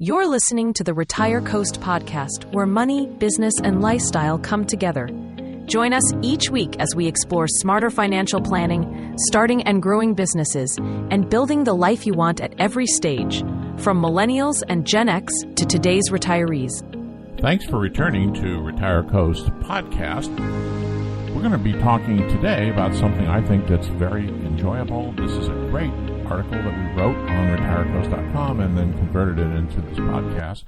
You're listening to the RetireCoast podcast, where money, business, and lifestyle come together. Join us each week as we explore smarter financial planning, starting and growing businesses, and building the life you want at every stage, from millennials and Gen X to today's retirees. Thanks for returning to RetireCoast podcast. We're going to be talking today about something I think that's very enjoyable. This is a great article that we wrote on RetireCoast.com and then converted it into this podcast.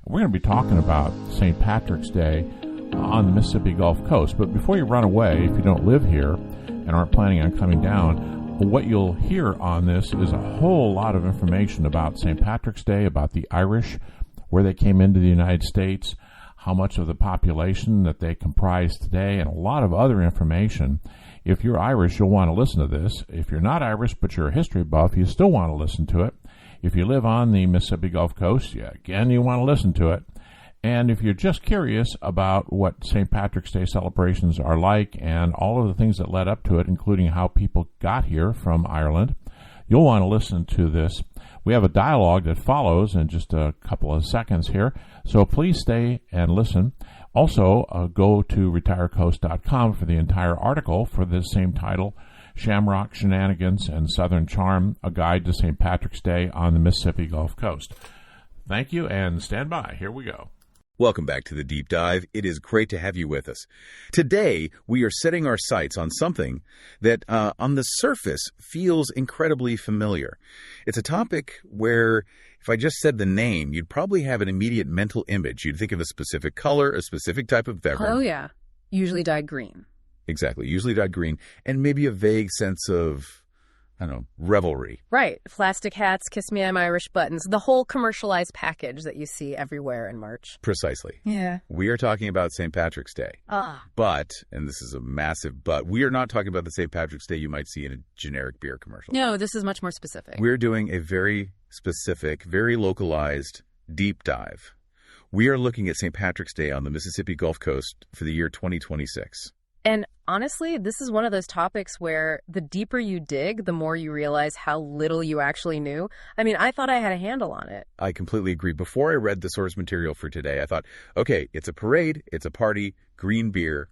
We're going to be talking about St. Patrick's Day on the Mississippi Gulf Coast. But before you run away, if you don't live here and aren't planning on coming down, what you'll hear on this is a whole lot of information about St. Patrick's Day, about the Irish, where they came into the United States, how much of the population that they comprise today, and a lot of other information. If you're Irish, you'll want to listen to this. If you're not Irish, but you're a history buff, you still want to listen to it. If you live on the Mississippi Gulf Coast, again, you want to listen to it. And if you're just curious about what St. Patrick's Day celebrations are like and all of the things that led up to it, including how people got here from Ireland, you'll want to listen to this. We have a dialogue that follows in just a couple of seconds here, so please stay and listen. Also, go to RetireCoast.com for the entire article for this same title, Shamrock, Shenanigans, and Southern Charm, a guide to St. Patrick's Day on the Mississippi Gulf Coast. Thank you, and stand by. Here we go. Welcome back to the Deep Dive. It is great to have you with us. Today, we are setting our sights on something that, on the surface, feels incredibly familiar. It's a topic where, if I just said the name, you'd probably have an immediate mental image. You'd think of a specific color, a specific type of beverage. Oh, yeah. Usually dyed green. Exactly. Usually dyed green. And maybe a vague sense of, I don't know, revelry. Right. Plastic hats, Kiss Me, I'm Irish buttons, the whole commercialized package that you see everywhere in March. Precisely. Yeah. We are talking about St. Patrick's Day. But, and this is a massive but, we are not talking about the St. Patrick's Day you might see in a generic beer commercial. No, this is much more specific. We're doing a very specific, very localized deep dive. We are looking at St. Patrick's Day on the Mississippi Gulf Coast for the year 2026. And honestly, this is one of those topics where the deeper you dig, the more you realize how little you actually knew. I mean, I thought I had a handle on it. I completely agree. Before I read the source material for today, I thought, okay, it's a parade, it's a party, green beer,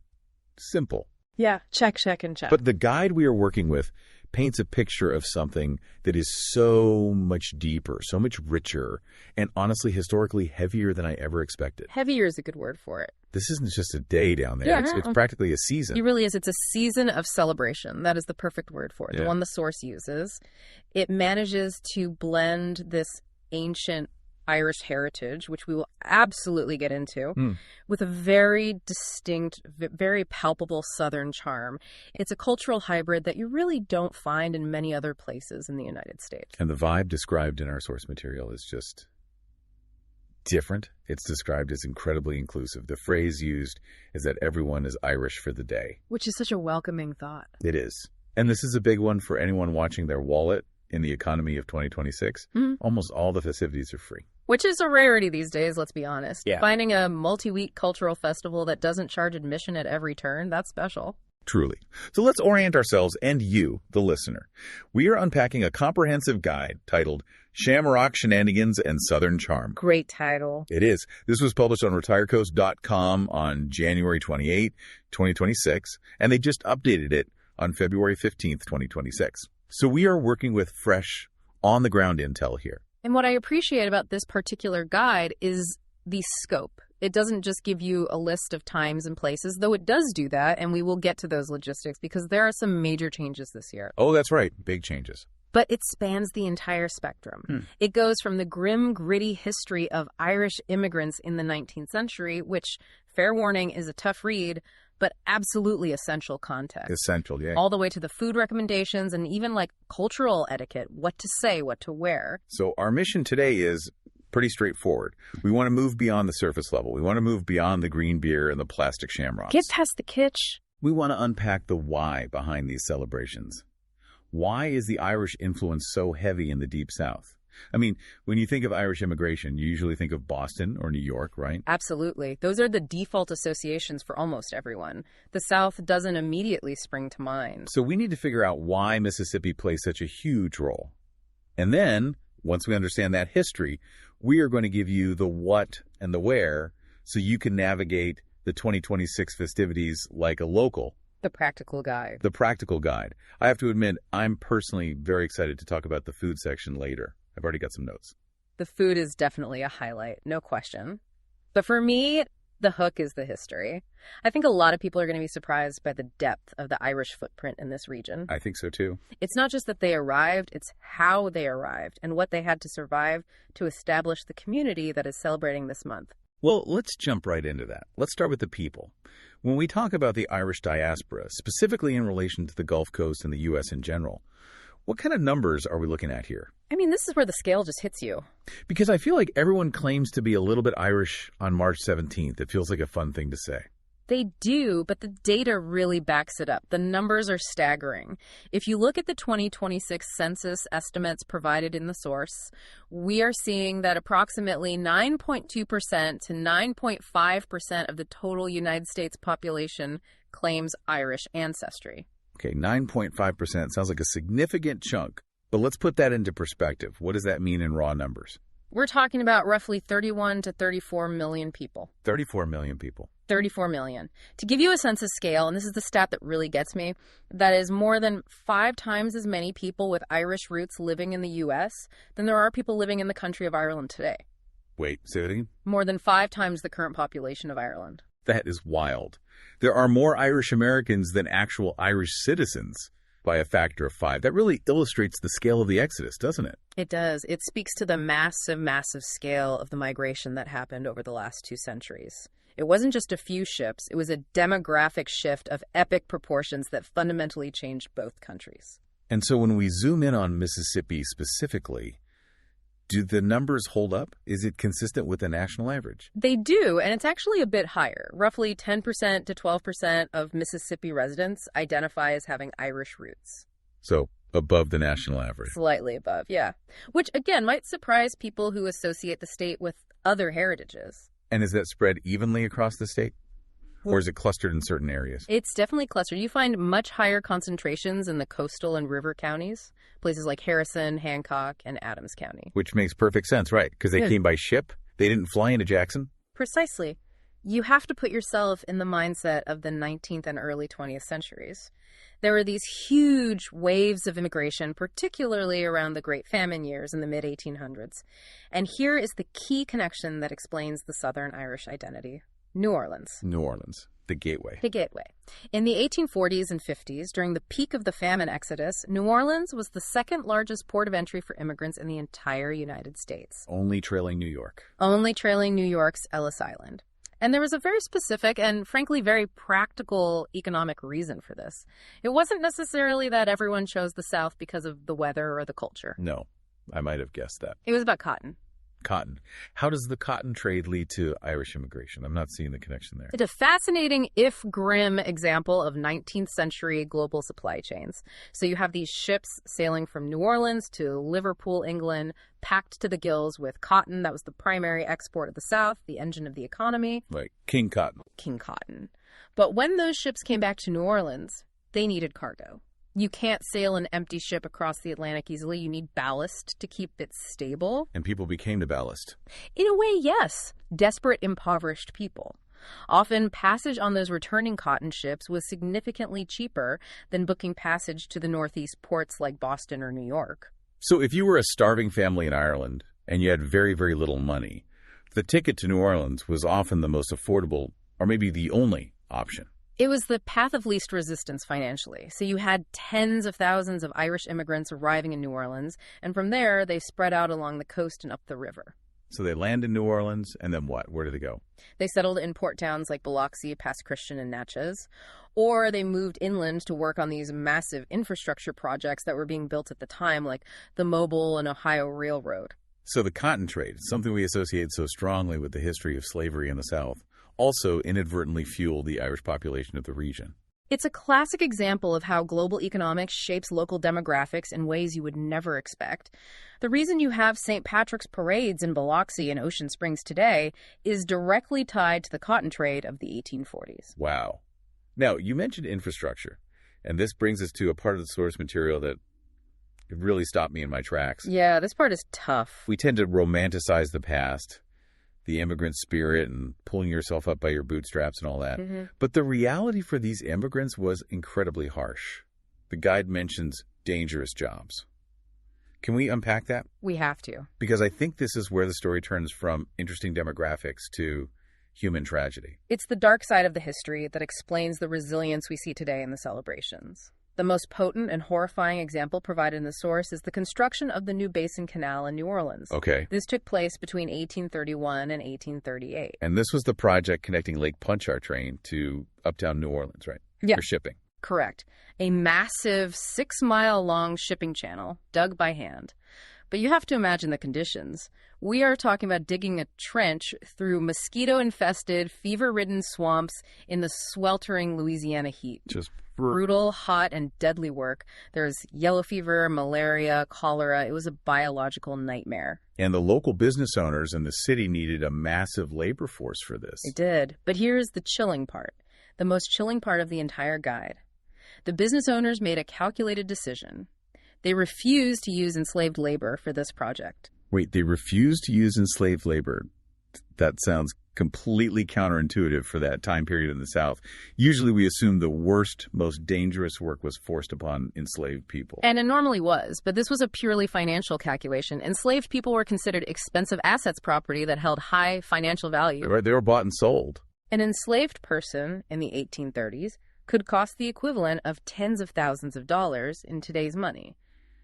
simple. Yeah, check, and check. But the guide we are working with paints a picture of something that is so much deeper, so much richer, and honestly, historically heavier than I ever expected. Heavier is a good word for it. This isn't just a day down there. Yeah, it's practically a season. It really is. It's a season of celebration. That is the perfect word for it, the one the source uses. It manages to blend this ancient Irish heritage, which we will absolutely get into, with a very distinct, very palpable Southern charm. It's a cultural hybrid that you really don't find in many other places in the United States. And the vibe described in our source material is just different. It's described as incredibly inclusive. The phrase used is that everyone is Irish for the day. Which is such a welcoming thought. It is. And this is a big one for anyone watching their wallet in the economy of 2026. Almost all the festivities are free. Which is a rarity these days, let's be honest. Yeah. Finding a multi-week cultural festival that doesn't charge admission at every turn, that's special. Truly. So let's orient ourselves and you, the listener. We are unpacking a comprehensive guide titled Shamrock, Shenanigans, and Southern Charm. Great title. It is. This was published on RetireCoast.com on January 28, 2026, and they just updated it on February 15th, 2026. So we are working with fresh, on-the-ground intel here. And what I appreciate about this particular guide is the scope. It doesn't just give you a list of times and places, though it does do that, and we will get to those logistics because there are some major changes this year. Oh, that's right. Big changes. But it spans the entire spectrum. It goes from the grim, gritty history of Irish immigrants in the 19th century, which, fair warning, is a tough read, but absolutely essential context. Essential, yeah. All the way to the food recommendations and even like cultural etiquette, what to say, what to wear. So our mission today is pretty straightforward. We want to move beyond the surface level. We want to move beyond the green beer and the plastic shamrocks. Get past the kitsch. We want to unpack the why behind these celebrations. Why is the Irish influence so heavy in the Deep South? I mean, when you think of Irish immigration, you usually think of Boston or New York, right? Absolutely. Those are the default associations for almost everyone. The South doesn't immediately spring to mind. So we need to figure out why Mississippi plays such a huge role. And then, once we understand that history, We are going to give you the what and the where so you can navigate the 2026 festivities like a local. The practical guide. The practical guide. I have to admit, I'm personally very excited to talk about the food section later. I've already got some notes. The food is definitely a highlight, no question. But for me, the hook is the history. I think a lot of people are going to be surprised by the depth of the Irish footprint in this region. I think so too. It's not just that they arrived, it's how they arrived and what they had to survive to establish the community that is celebrating this month. Well, let's jump right into that. Let's start with the people. When we talk about the Irish diaspora, specifically in relation to the Gulf Coast and the U.S. in general, what kind of numbers are we looking at here? I mean, this is where the scale just hits you. Because I feel like everyone claims to be a little bit Irish on March 17th. It feels like a fun thing to say. They do, but the data really backs it up. The numbers are staggering. If you look at the 2026 census estimates provided in the source, we are seeing that approximately 9.2% to 9.5% of the total United States population claims Irish ancestry. Okay, 9.5% sounds like a significant chunk. But let's put that into perspective. What does that mean in raw numbers? We're talking about roughly 31 to 34 million people. 34 million people. 34 million. To give you a sense of scale, and this is the stat that really gets me, that is more than 5 times as many people with Irish roots living in the U.S. than there are people living in the country of Ireland today. Wait, say that again? More than 5 times the current population of Ireland. That is wild. There are more Irish Americans than actual Irish citizens by a factor of 5. That really illustrates the scale of the exodus, doesn't it? It does. It speaks to the massive, massive scale of the migration that happened over the last 2 centuries. It wasn't just a few ships. It was a demographic shift of epic proportions that fundamentally changed both countries. And so when we zoom in on Mississippi specifically, do the numbers hold up? Is it consistent with the national average? They do, and it's actually a bit higher. Roughly 10% to 12% of Mississippi residents identify as having Irish roots. So above the national average. Slightly above, yeah. Which, again, might surprise people who associate the state with other heritages. And is that spread evenly across the state? Or is it clustered in certain areas? It's definitely clustered. You find much higher concentrations in the coastal and river counties, places like Harrison, Hancock, and Adams County. Which makes perfect sense, right? Because they came by ship. They didn't fly into Jackson. Precisely. You have to put yourself in the mindset of the 19th and early 20th centuries. There were these huge waves of immigration, particularly around the Great Famine years in the mid-1800s. And here is the key connection that explains the Southern Irish identity. New Orleans. New Orleans, the gateway. The gateway. In the 1840s and 50s, during the peak of the famine exodus, New Orleans was the second largest port of entry for immigrants in the entire United States. Only trailing New York. Only trailing New York's Ellis Island. And there was a very specific and frankly very practical economic reason for this. It wasn't necessarily that everyone chose the South because of the weather or the culture. No, I might have guessed that. It was about cotton. Cotton. How does the cotton trade lead to Irish immigration? I'm not seeing the connection there. It's a fascinating, if grim, example of 19th century global supply chains. So you have these ships sailing from New Orleans to Liverpool, England, packed to the gills with cotton. That was the primary export of the South, the engine of the economy. Like King Cotton. King Cotton. But when those ships came back to New Orleans, they needed cargo. You can't sail an empty ship across the Atlantic easily. You need ballast to keep it stable. And people became the ballast. In a way, yes. Desperate, impoverished people. Often, passage on those returning cotton ships was significantly cheaper than booking passage to the Northeast ports like Boston or New York. So if you were a starving family in Ireland and you had very, very little money, the ticket to New Orleans was often the most affordable, or maybe the only option. It was the path of least resistance financially. So you had tens of thousands of Irish immigrants arriving in New Orleans, and from there, they spread out along the coast and up the river. So they land in New Orleans, and then what? Where do they go? They settled in port towns like Biloxi, Pass Christian, and Natchez, or they moved inland to work on these massive infrastructure projects that were being built at the time, like the Mobile and Ohio Railroad. So the cotton trade, something we associate so strongly with the history of slavery in the South, also inadvertently fueled the Irish population of the region. It's a classic example of how global economics shapes local demographics in ways you would never expect. The reason you have St. Patrick's parades in Biloxi and Ocean Springs today is directly tied to the cotton trade of the 1840s. Wow. Now, you mentioned infrastructure, and this brings us to a part of the source material that It really stopped me in my tracks. Yeah, this part is tough. We tend to romanticize the past, the immigrant spirit and pulling yourself up by your bootstraps and all that. Mm-hmm. But the reality for these immigrants was incredibly harsh. The guide mentions dangerous jobs. Can we unpack that? We have to. Because I think this is where the story turns from interesting demographics to human tragedy. It's the dark side of the history that explains the resilience we see today in the celebrations. The most potent and horrifying example provided in the source is the construction of the New Basin Canal in New Orleans. Okay. This took place between 1831 and 1838. And this was the project connecting Lake Pontchartrain to uptown New Orleans, right? Yeah. For shipping. Correct. A massive 6-mile-long shipping channel dug by hand. But you have to imagine the conditions. We are talking about digging a trench through mosquito-infested, fever-ridden swamps in the sweltering Louisiana heat. Just brutal, hot, and deadly work. There's yellow fever, malaria, cholera. It was a biological nightmare. And the local business owners in the city needed a massive labor force for this. They did. But here's the chilling part, the most chilling part of the entire guide. The business owners made a calculated decision. They refused to use enslaved labor for this project. Wait, they refused to use enslaved labor? That sounds completely counterintuitive for that time period in the South. Usually we assume the worst, most dangerous work was forced upon enslaved people. And it normally was, but this was a purely financial calculation. Enslaved people were considered expensive assets property that held high financial value. Right, they were bought and sold. An enslaved person in the 1830s could cost the equivalent of tens of thousands of dollars in today's money.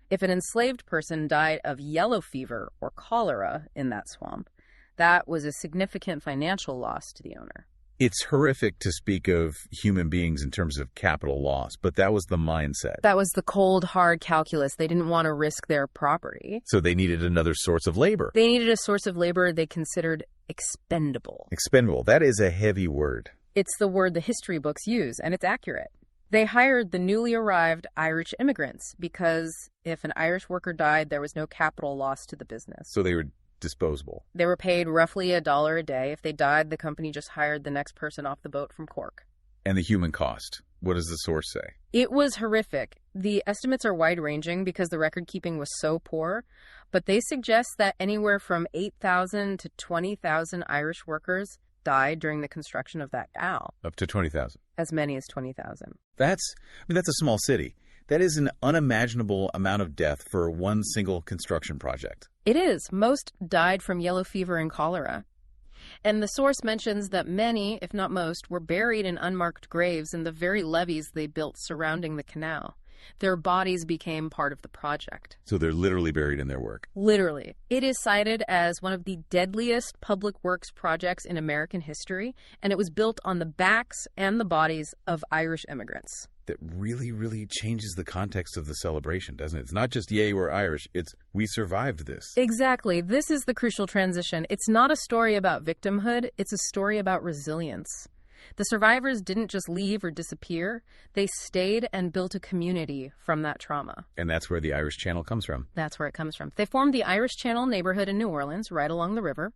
If an enslaved person died of yellow fever or cholera in that swamp, that was a significant financial loss to the owner. It's horrific to speak of human beings in terms of capital loss, but that was the mindset. That was the cold, hard calculus. They didn't want to risk their property. So they needed another source of labor. They needed a source of labor they considered expendable. Expendable. That is a heavy word. It's the word the history books use, and it's accurate. They hired the newly arrived Irish immigrants because if an Irish worker died, there was no capital loss to the business. So they were disposable. They were paid roughly $1 a day. If they died, the company just hired the next person off the boat from Cork. And the human cost. What does the source say? It was horrific. The estimates are wide-ranging because the record-keeping was so poor, but they suggest that anywhere from 8,000 to 20,000 Irish workers died during the construction of that canal. Up to 20,000. As many as 20,000. That's a small city. That is an unimaginable amount of death for one single construction project. It is. Most died from yellow fever and cholera. And the source mentions that many, if not most, were buried in unmarked graves in the very levees they built surrounding the canal. Their bodies became part of the project. So they're literally buried in their work. Literally. It is cited as one of the deadliest public works projects in American history, and it was built on the backs and the bodies of Irish immigrants. That really, really changes the context of the celebration, doesn't it? It's not just, yay, we're Irish. It's, we survived this. Exactly. This is the crucial transition. It's not a story about victimhood. It's a story about resilience. The survivors didn't just leave or disappear. They stayed and built a community from that trauma. And that's where the Irish Channel comes from. That's where it comes from. They formed the Irish Channel neighborhood in New Orleans, right along the river.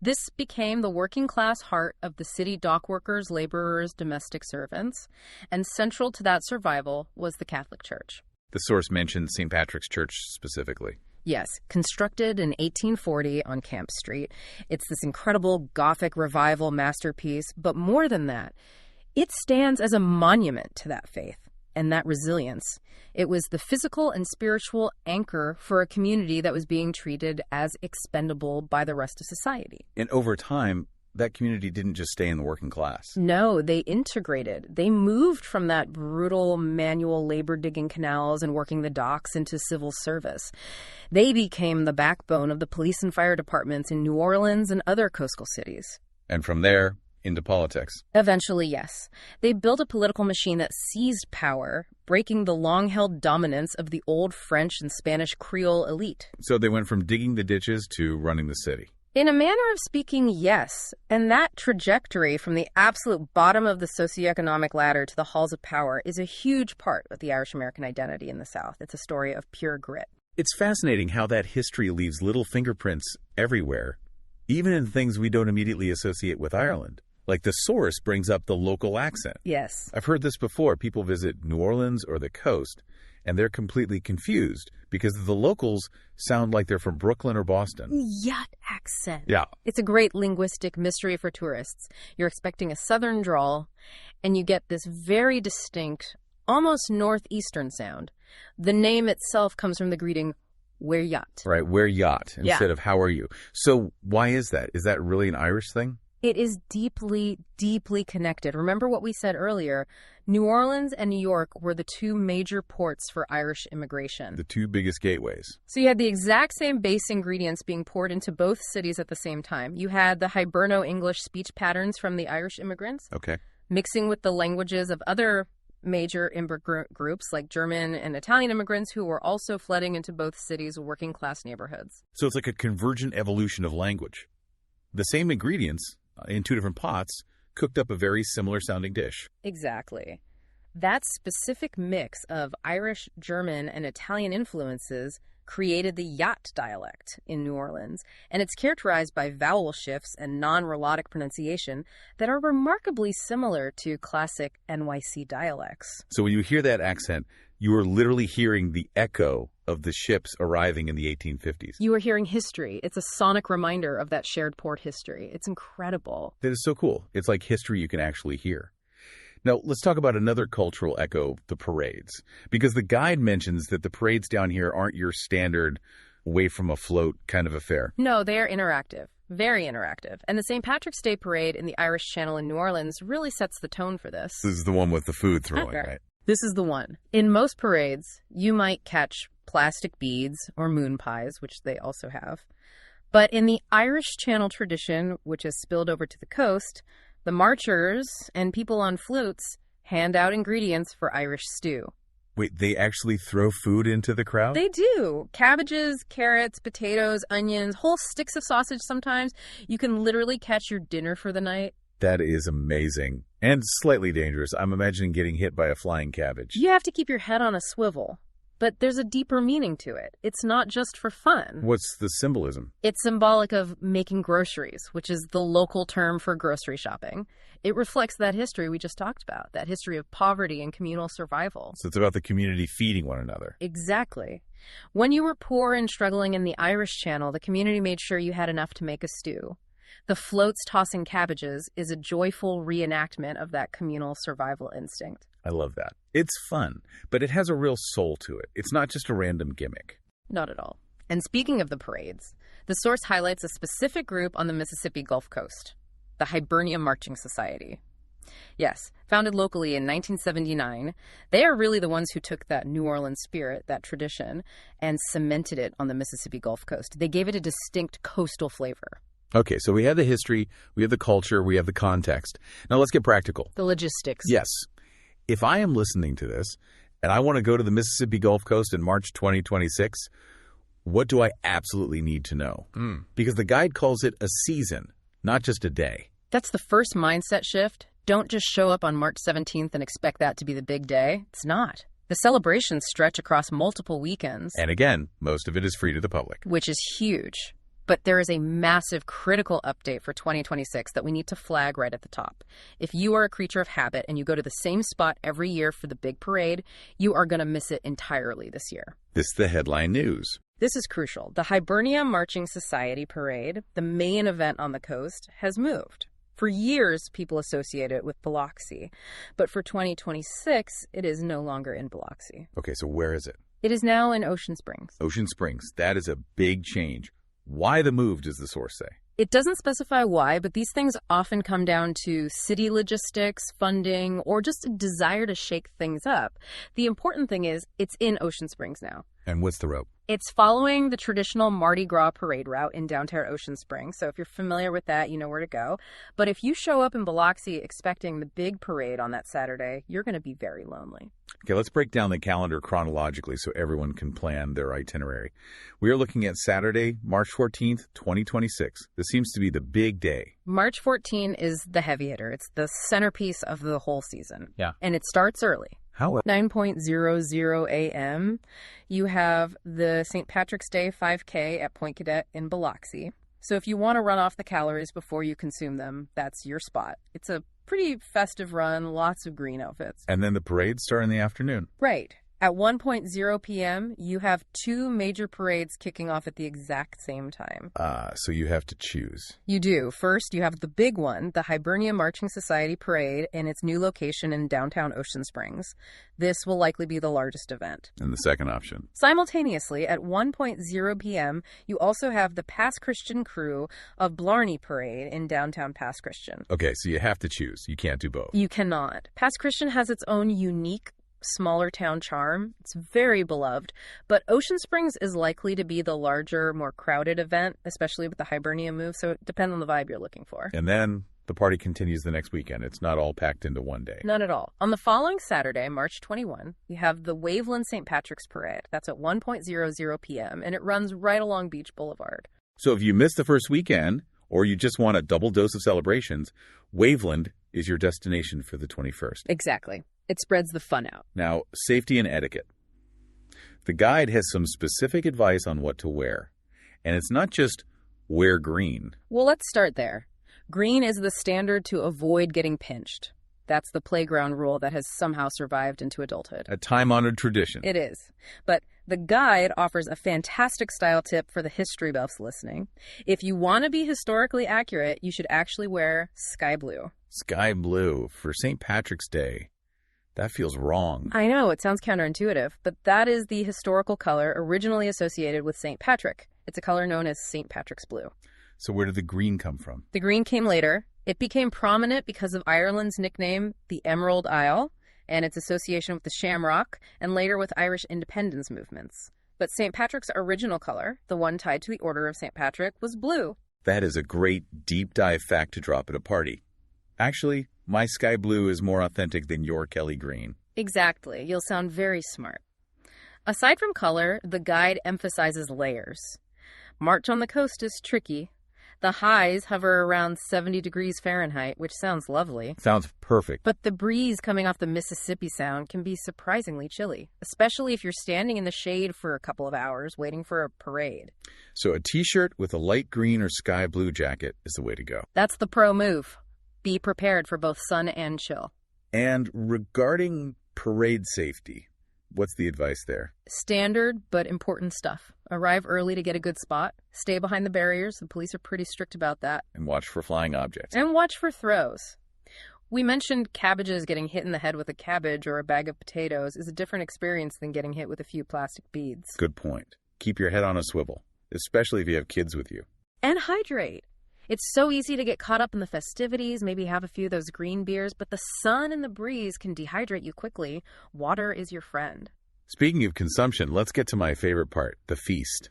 This became the working class heart of the city dock workers, laborers, domestic servants. And central to that survival was the Catholic Church. The source mentioned St. Patrick's Church specifically. Yes, constructed in 1840 on Camp Street. It's this incredible Gothic revival masterpiece, but more than that, it stands as a monument to that faith and that resilience. It was the physical and spiritual anchor for a community that was being treated as expendable by the rest of society. And over time, that community didn't just stay in the working class. No, they integrated. They moved from that brutal manual labor digging canals and working the docks into civil service. They became the backbone of the police and fire departments in New Orleans and other coastal cities. And from there, into politics. Eventually, yes. They built a political machine that seized power, breaking the long-held dominance of the old French and Spanish Creole elite. So they went from digging the ditches to running the city. In a manner of speaking, yes. And that trajectory from the absolute bottom of the socioeconomic ladder to the halls of power is a huge part of the Irish-American identity in the South. It's a story of pure grit. It's fascinating how that history leaves little fingerprints everywhere, even in things we don't immediately associate with Ireland. Like the source brings up the local accent. Yes. I've heard this before. People visit New Orleans or the coast, and they're completely confused because the locals sound like they're from Brooklyn or Boston. Yacht accent. Yeah. It's a great linguistic mystery for tourists. You're expecting a southern drawl, and you get this very distinct, almost northeastern sound. The name itself comes from the greeting, "Where yacht?" Right, where yacht, instead of how are you. So why is that? Is that really an Irish thing? It is deeply, deeply connected. Remember what we said earlier. New Orleans and New York were the two major ports for Irish immigration. The two biggest gateways. So you had the exact same base ingredients being poured into both cities at the same time. You had the Hiberno-English speech patterns from the Irish immigrants, Okay. mixing with the languages of other major immigrant groups like German and Italian immigrants who were also flooding into both cities' working-class neighborhoods. So it's like a convergent evolution of language. The same ingredients in two different pots cooked up a very similar sounding dish. Exactly. That specific mix of Irish, German, and Italian influences created the yacht dialect in New Orleans, and it's characterized by vowel shifts and non-rhotic pronunciation that are remarkably similar to classic NYC dialects. So when you hear that accent, you are literally hearing the echo of the ships arriving in the 1850s. You are hearing history. It's a sonic reminder of that shared port history. It's incredible. That is so cool. It's like history you can actually hear. Now, let's talk about another cultural echo, the parades. Because the guide mentions that the parades down here aren't your standard away from a float kind of affair. No, they are interactive. Very interactive. And the St. Patrick's Day Parade in the Irish Channel in New Orleans really sets the tone for this. This is the one with the food throwing, right? This is the one. In most parades, you might catch plastic beads or moon pies, which they also have. But in the Irish Channel tradition, which has spilled over to the coast, the marchers and people on flutes hand out ingredients for Irish stew. Wait, they actually throw food into the crowd? They do. Cabbages, carrots, potatoes, onions, whole sticks of sausage sometimes. You can literally catch your dinner for the night. That is amazing. And slightly dangerous. I'm imagining getting hit by a flying cabbage. You have to keep your head on a swivel. But there's a deeper meaning to it. It's not just for fun. What's the symbolism? It's symbolic of making groceries, which is the local term for grocery shopping. It reflects that history we just talked about, that history of poverty and communal survival. So it's about the community feeding one another. Exactly. When you were poor and struggling in the Irish Channel, the community made sure you had enough to make a stew. The floats tossing cabbages is a joyful reenactment of that communal survival instinct. I love that. It's fun, but it has a real soul to it. It's not just a random gimmick. Not at all. And speaking of the parades, the source highlights a specific group on the Mississippi Gulf Coast, the Hibernia Marching Society. Yes, founded locally in 1979, they are really the ones who took that New Orleans spirit, that tradition, and cemented it on the Mississippi Gulf Coast. They gave it a distinct coastal flavor. Okay, so we have the history, we have the culture, we have the context. Now let's get practical. The logistics. Yes. If I am listening to this and I want to go to the Mississippi Gulf Coast in March 2026, what do I absolutely need to know? Because the guide calls it a season, not just a day. That's the first mindset shift. Don't just show up on March 17th and expect that to be the big day. It's not. The celebrations stretch across multiple weekends. And again, most of it is free to the public. Which is huge. But there is a massive critical update for 2026 that we need to flag right at the top. If you are a creature of habit and you go to the same spot every year for the big parade, you are going to miss it entirely this year. This is the headline news. This is crucial. The Hibernia Marching Society parade, the main event on the coast, has moved. For years, people associate it with Biloxi. But for 2026, it is no longer in Biloxi. Okay, so where is it? It is now in Ocean Springs. Ocean Springs. That is a big change. Why the move, does the source say? It doesn't specify why, but these things often come down to city logistics, funding, or just a desire to shake things up. The important thing is it's in Ocean Springs now. And what's the route? It's following the traditional Mardi Gras parade route in downtown Ocean Springs. So if you're familiar with that, you know where to go. But if you show up in Biloxi expecting the big parade on that Saturday, you're going to be very lonely. Okay, let's break down the calendar chronologically so everyone can plan their itinerary. We are looking at Saturday, March 14th, 2026. This seems to be the big day. March 14 is the heavy hitter. It's the centerpiece of the whole season. Yeah. And it starts early. How? 9:00 a.m. You have the St. Patrick's Day 5K at Point Cadet in Biloxi. So if you want to run off the calories before you consume them, that's your spot. It's a pretty festive run, lots of green outfits. And then the parades start in the afternoon. Right. At 1:00 p.m., you have two major parades kicking off at the exact same time. So you have to choose. You do. First, you have the big one, the Hibernia Marching Society Parade in its new location in downtown Ocean Springs. This will likely be the largest event. And the second option. Simultaneously, at 1:00 p.m., you also have the Pass Christian Crew of Blarney Parade in downtown Pass Christian. Okay, so you have to choose. You can't do both. You cannot. Pass Christian has its own unique smaller town charm. It's very beloved, but Ocean Springs is likely to be the larger, more crowded event, especially with the Hibernia move, so it depends on the vibe you're looking for. And then the party continues the next weekend. It's not all packed into one day. Not at all. On the following Saturday, March 21, you have the Waveland St. Patrick's Parade. That's at 1:00 p.m., and it runs right along Beach Boulevard. So if you missed the first weekend, or you just want a double dose of celebrations, Waveland is your destination for the 21st. Exactly. It spreads the fun out. Now, safety and etiquette. The guide has some specific advice on what to wear. And it's not just wear green. Well, let's start there. Green is the standard to avoid getting pinched. That's the playground rule that has somehow survived into adulthood. A time-honored tradition. It is. But the guide offers a fantastic style tip for the history buffs listening. If you want to be historically accurate, you should actually wear sky blue. Sky blue for St. Patrick's Day. That feels wrong. I know, it sounds counterintuitive, but that is the historical color originally associated with St. Patrick. It's a color known as St. Patrick's blue. So where did the green come from? The green came later. It became prominent because of Ireland's nickname, the Emerald Isle, and its association with the Shamrock, and later with Irish independence movements. But St. Patrick's original color, the one tied to the Order of St. Patrick, was blue. That is a great deep dive fact to drop at a party. Actually, my sky blue is more authentic than your Kelly green. Exactly. You'll sound very smart. Aside from color, the guide emphasizes layers. March on the coast is tricky. The highs hover around 70 degrees Fahrenheit, which sounds lovely. Sounds perfect. But the breeze coming off the Mississippi Sound can be surprisingly chilly, especially if you're standing in the shade for a couple of hours waiting for a parade. So a t-shirt with a light green or sky blue jacket is the way to go. That's the pro move. Be prepared for both sun and chill. And regarding parade safety, what's the advice there? Standard but important stuff. Arrive early to get a good spot. Stay behind the barriers. The police are pretty strict about that. And watch for flying objects. And watch for throws. We mentioned cabbages. Getting hit in the head with a cabbage or a bag of potatoes is a different experience than getting hit with a few plastic beads. Good point. Keep your head on a swivel, especially if you have kids with you. And hydrate. It's so easy to get caught up in the festivities, maybe have a few of those green beers, but the sun and the breeze can dehydrate you quickly. Water is your friend. Speaking of consumption, let's get to my favorite part, the feast.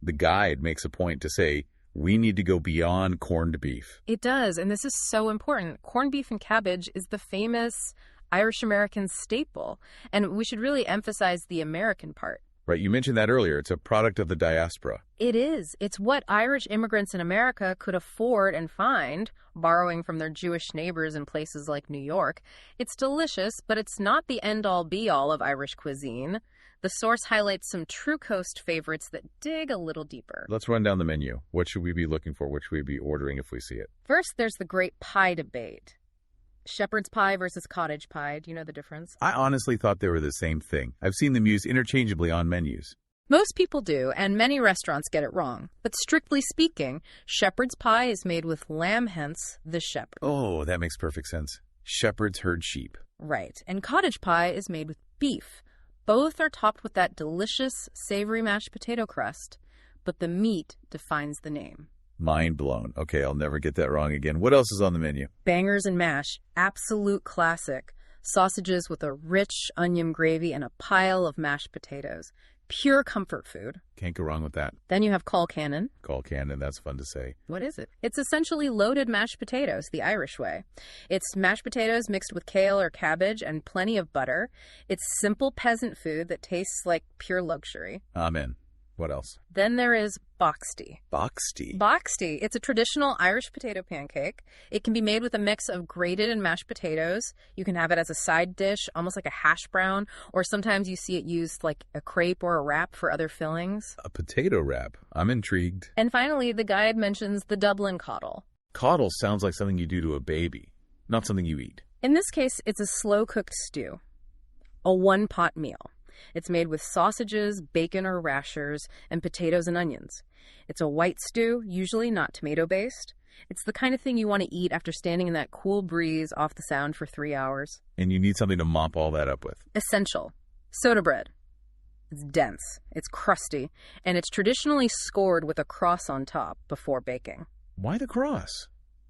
The guide makes a point to say, we need to go beyond corned beef. It does, and this is so important. Corned beef and cabbage is the famous Irish-American staple, and we should really emphasize the American part. Right, you mentioned that earlier. It's a product of the diaspora. It is. It's what Irish immigrants in America could afford and find, borrowing from their Jewish neighbors in places like New York. It's delicious, but it's not the end-all be-all of Irish cuisine. The source highlights some true coast favorites that dig a little deeper. Let's run down the menu. What should we be looking for? What should we be ordering if we see it? First, there's the great pie debate. Shepherd's pie versus cottage pie. Do you know the difference? I honestly thought they were the same thing. I've seen them used interchangeably on menus. Most people do, and many restaurants get it wrong. But strictly speaking, shepherd's pie is made with lamb, hence the shepherd. Oh, that makes perfect sense. Shepherds herd sheep. Right. And cottage pie is made with beef. Both are topped with that delicious, savory mashed potato crust, but the meat defines the name. Mind blown. Okay, I'll never get that wrong again. What else is on the menu? Bangers and mash. Absolute classic. Sausages with a rich onion gravy and a pile of mashed potatoes. Pure comfort food. Can't go wrong with that. Then you have colcannon. Colcannon, that's fun to say. What is it? It's essentially loaded mashed potatoes, the Irish way. It's mashed potatoes mixed with kale or cabbage and plenty of butter. It's simple peasant food that tastes like pure luxury. Amen. What else? Then there is boxty. Boxty? Boxty. It's a traditional Irish potato pancake. It can be made with a mix of grated and mashed potatoes. You can have it as a side dish, almost like a hash brown, or sometimes you see it used like a crepe or a wrap for other fillings. A potato wrap. I'm intrigued. And finally, the guide mentions the Dublin coddle. Coddle sounds like something you do to a baby, not something you eat. In this case, it's a slow-cooked stew, a one-pot meal. It's made with sausages, bacon or rashers, and potatoes and onions. It's a white stew, usually not tomato-based. It's the kind of thing you want to eat after standing in that cool breeze off the Sound for 3 hours. And you need something to mop all that up with. Essential. Soda bread. It's dense, it's crusty, and it's traditionally scored with a cross on top before baking. Why the cross?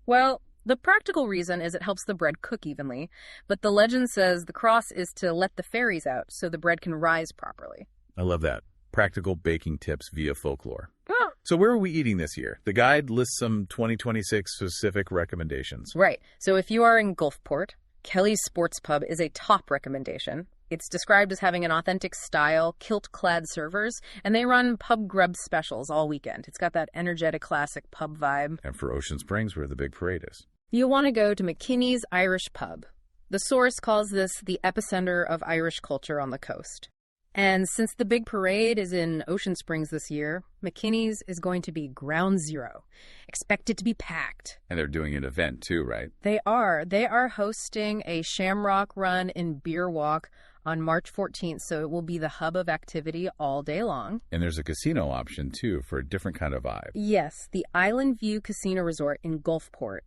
Well, the practical reason is it helps the bread cook evenly, but the legend says the cross is to let the fairies out so the bread can rise properly. I love that. Practical baking tips via folklore. Oh. So where are we eating this year? The guide lists some 2026 specific recommendations. Right. So if you are in Gulfport, Kelly's Sports Pub is a top recommendation. It's described as having an authentic style, kilt-clad servers, and they run pub grub specials all weekend. It's got that energetic classic pub vibe. And for Ocean Springs, where the big parade is. You'll want to go to McKinney's Irish Pub. The source calls this the epicenter of Irish culture on the coast. And since the big parade is in Ocean Springs this year, McKinney's is going to be ground zero. Expect it to be packed. And they're doing an event too, right? They are. They are hosting a Shamrock run and beer walk on March 14th, so it will be the hub of activity all day long. And there's a casino option too for a different kind of vibe. Yes, the Island View Casino Resort in Gulfport.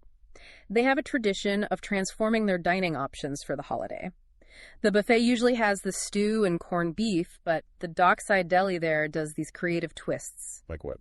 They have a tradition of transforming their dining options for the holiday. The buffet usually has the stew and corned beef, but the Dockside Deli there does these creative twists. Like what?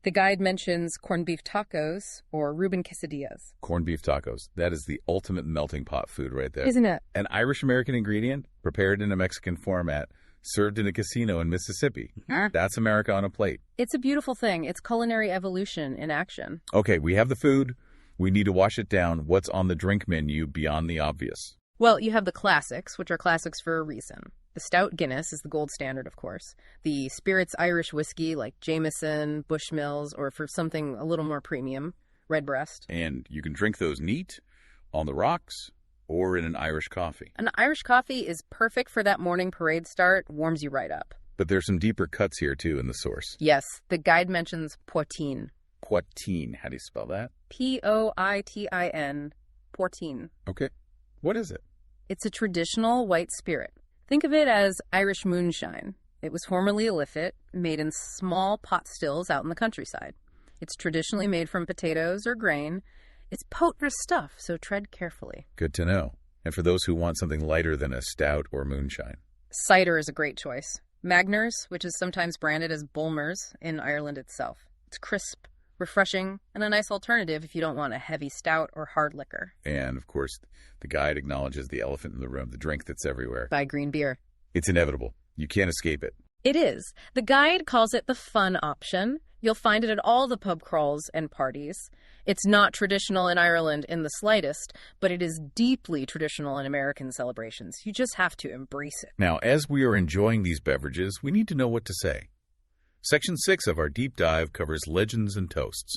The guide mentions corned beef tacos or Reuben quesadillas. Corned beef tacos. That is the ultimate melting pot food right there. Isn't it? An Irish-American ingredient, prepared in a Mexican format, served in a casino in Mississippi. That's America on a plate. It's a beautiful thing. It's culinary evolution in action. Okay, we have the food. We need to wash it down. What's on the drink menu beyond the obvious? Well, you have the classics, which are classics for a reason. The stout Guinness is the gold standard, of course. The spirits Irish whiskey like Jameson, Bushmills, or for something a little more premium, Redbreast. And you can drink those neat, on the rocks, or in an Irish coffee. An Irish coffee is perfect for that morning parade start, warms you right up. But there's some deeper cuts here, too, in the source. Yes, the guide mentions poitín. Poitín. How do you spell that? Poitin. Poitín. Okay. What is it? It's a traditional white spirit. Think of it as Irish moonshine. It was formerly illicit, made in small pot stills out in the countryside. It's traditionally made from potatoes or grain. It's potent stuff, so tread carefully. Good to know. And for those who want something lighter than a stout or moonshine. Cider is a great choice. Magners, which is sometimes branded as Bulmers in Ireland itself. It's crisp, refreshing, and a nice alternative if you don't want a heavy stout or hard liquor. And, of course, the guide acknowledges the elephant in the room, the drink that's everywhere. Buy green beer. It's inevitable. You can't escape it. It is. The guide calls it the fun option. You'll find it at all the pub crawls and parties. It's not traditional in Ireland in the slightest, but it is deeply traditional in American celebrations. You just have to embrace it. Now, as we are enjoying these beverages, we need to know what to say. Section 6 of our deep dive covers legends and toasts.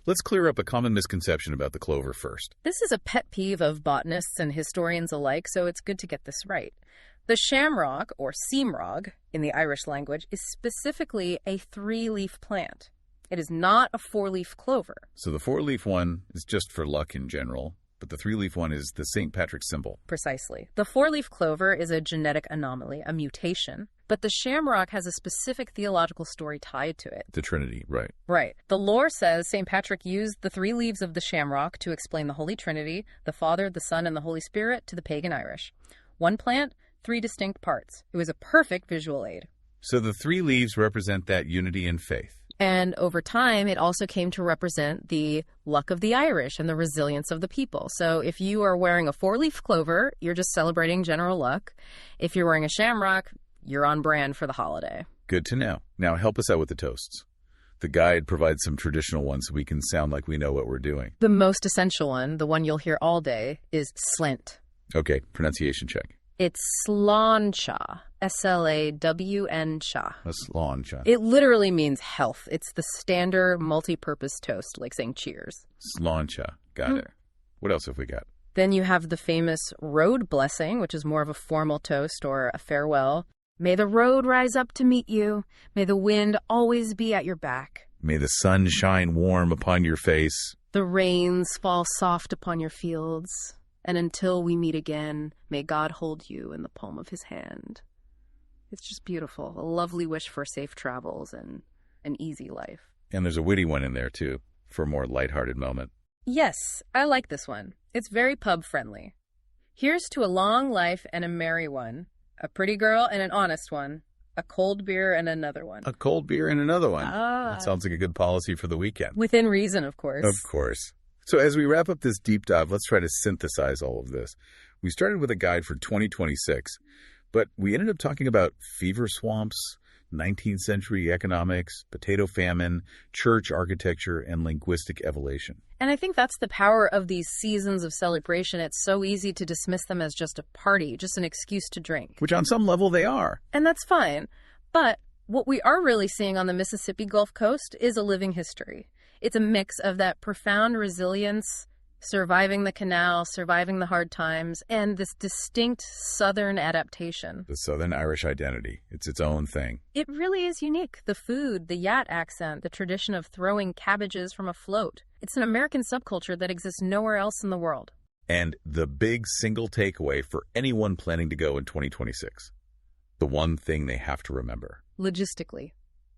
Let's clear up a common misconception about the clover first. This is a pet peeve of botanists and historians alike, so it's good to get this right. The shamrock, or seamrog, in the Irish language, is specifically a 3-leaf plant. It is not a 4-leaf clover. So the 4-leaf one is just for luck in general, but the 3-leaf one is the St. Patrick's symbol. Precisely. The 4-leaf clover is a genetic anomaly, a mutation, but the shamrock has a specific theological story tied to it. The Trinity, right. Right. The lore says St. Patrick used the 3 leaves of the shamrock to explain the Holy Trinity, the Father, the Son, and the Holy Spirit to the pagan Irish. One plant, 3 distinct parts. It was a perfect visual aid. So the 3 leaves represent that unity in faith. And over time, it also came to represent the luck of the Irish and the resilience of the people. So if you are wearing a 4-leaf clover, you're just celebrating general luck. If you're wearing a shamrock, you're on brand for the holiday. Good to know. Now help us out with the toasts. The guide provides some traditional ones so we can sound like we know what we're doing. The most essential one, the one you'll hear all day, is slint. Okay, pronunciation check. It's sláinte. S-L-A-W-N-cha. A sláinte. It literally means health. It's the standard multi-purpose toast, like saying cheers. Sláinte. Got it. What else have we got? Then you have the famous road blessing, which is more of a formal toast or a farewell. May the road rise up to meet you. May the wind always be at your back. May the sun shine warm upon your face. The rains fall soft upon your fields. And until we meet again, may God hold you in the palm of his hand. It's just beautiful. A lovely wish for safe travels and an easy life. And there's a witty one in there, too, for a more lighthearted moment. Yes, I like this one. It's very pub-friendly. Here's to a long life and a merry one, a pretty girl and an honest one, a cold beer and another one. A cold beer and another one. Ah. That sounds like a good policy for the weekend. Within reason, of course. Of course. So as we wrap up this deep dive, let's try to synthesize all of this. We started with a guide for 2026, but we ended up talking about fever swamps, 19th century economics, potato famine, church architecture, and linguistic evolution. And I think that's the power of these seasons of celebration. It's so easy to dismiss them as just a party, just an excuse to drink. Which on some level they are. And that's fine. But what we are really seeing on the Mississippi Gulf Coast is a living history. It's a mix of that profound resilience, surviving the canal, surviving the hard times, and this distinct Southern adaptation. The Southern Irish identity. It's its own thing. It really is unique. The food, the Yat accent, the tradition of throwing cabbages from a float. It's an American subculture that exists nowhere else in the world. And the big single takeaway for anyone planning to go in 2026. The one thing they have to remember. Logistically,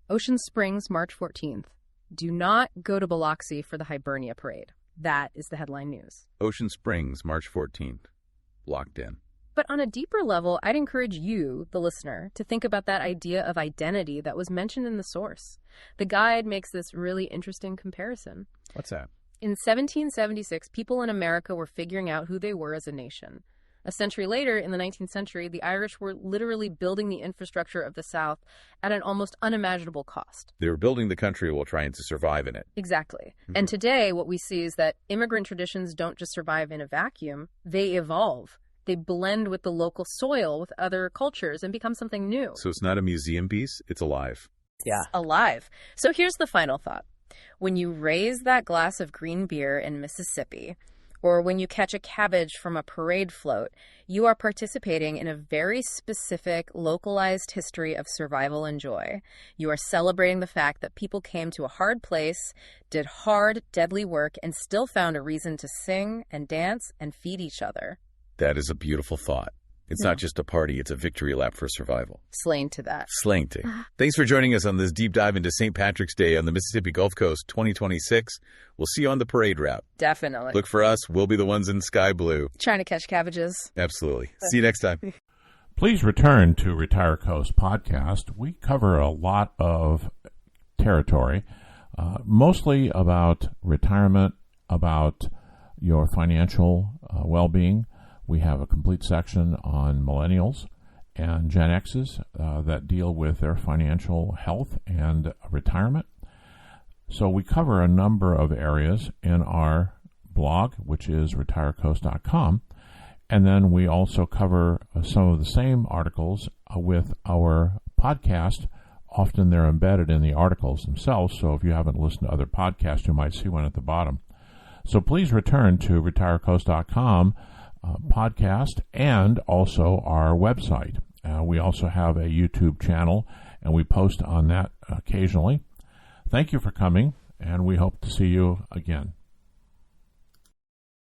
Ocean Springs, March 14th. Do not go to Biloxi for the Hibernia Parade. That is the headline news. Ocean Springs, March 14th. Locked in. But on a deeper level, I'd encourage you, the listener, to think about that idea of identity that was mentioned in the source. The guide makes this really interesting comparison. What's that? In 1776, people in America were figuring out who they were as a nation. A century later, in the 19th century, the Irish were literally building the infrastructure of the South at an almost unimaginable cost. They were building the country while trying to survive in it. Exactly. Mm-hmm. And today, what we see is that immigrant traditions don't just survive in a vacuum, they evolve. They blend with the local soil, with other cultures, and become something new. So it's not a museum piece, it's alive. Yeah. Alive. So here's the final thought. When you raise that glass of green beer in Mississippi, or when you catch a cabbage from a parade float, you are participating in a very specific, localized history of survival and joy. You are celebrating the fact that people came to a hard place, did hard, deadly work, and still found a reason to sing and dance and feed each other. That is a beautiful thought. It's not just a party, it's a victory lap for survival. Slaying to that. Slaying to. Thanks for joining us on this deep dive into St. Patrick's Day on the Mississippi Gulf Coast 2026. We'll see you on the parade route. Definitely. Look for us. We'll be the ones in sky blue. Trying to catch cabbages. Absolutely. See you next time. Please return to RetireCoast podcast. We cover a lot of territory, mostly about retirement, about your financial well-being. We have a complete section on millennials and Gen X's that deal with their financial health and retirement. So we cover a number of areas in our blog, which is retirecoast.com. And then we also cover some of the same articles with our podcast. Often they're embedded in the articles themselves. So if you haven't listened to other podcasts, you might see one at the bottom. So please return to retirecoast.com podcast and also our website. We also have a YouTube channel, and we post on that occasionally. Thank you for coming, and we hope to see you again.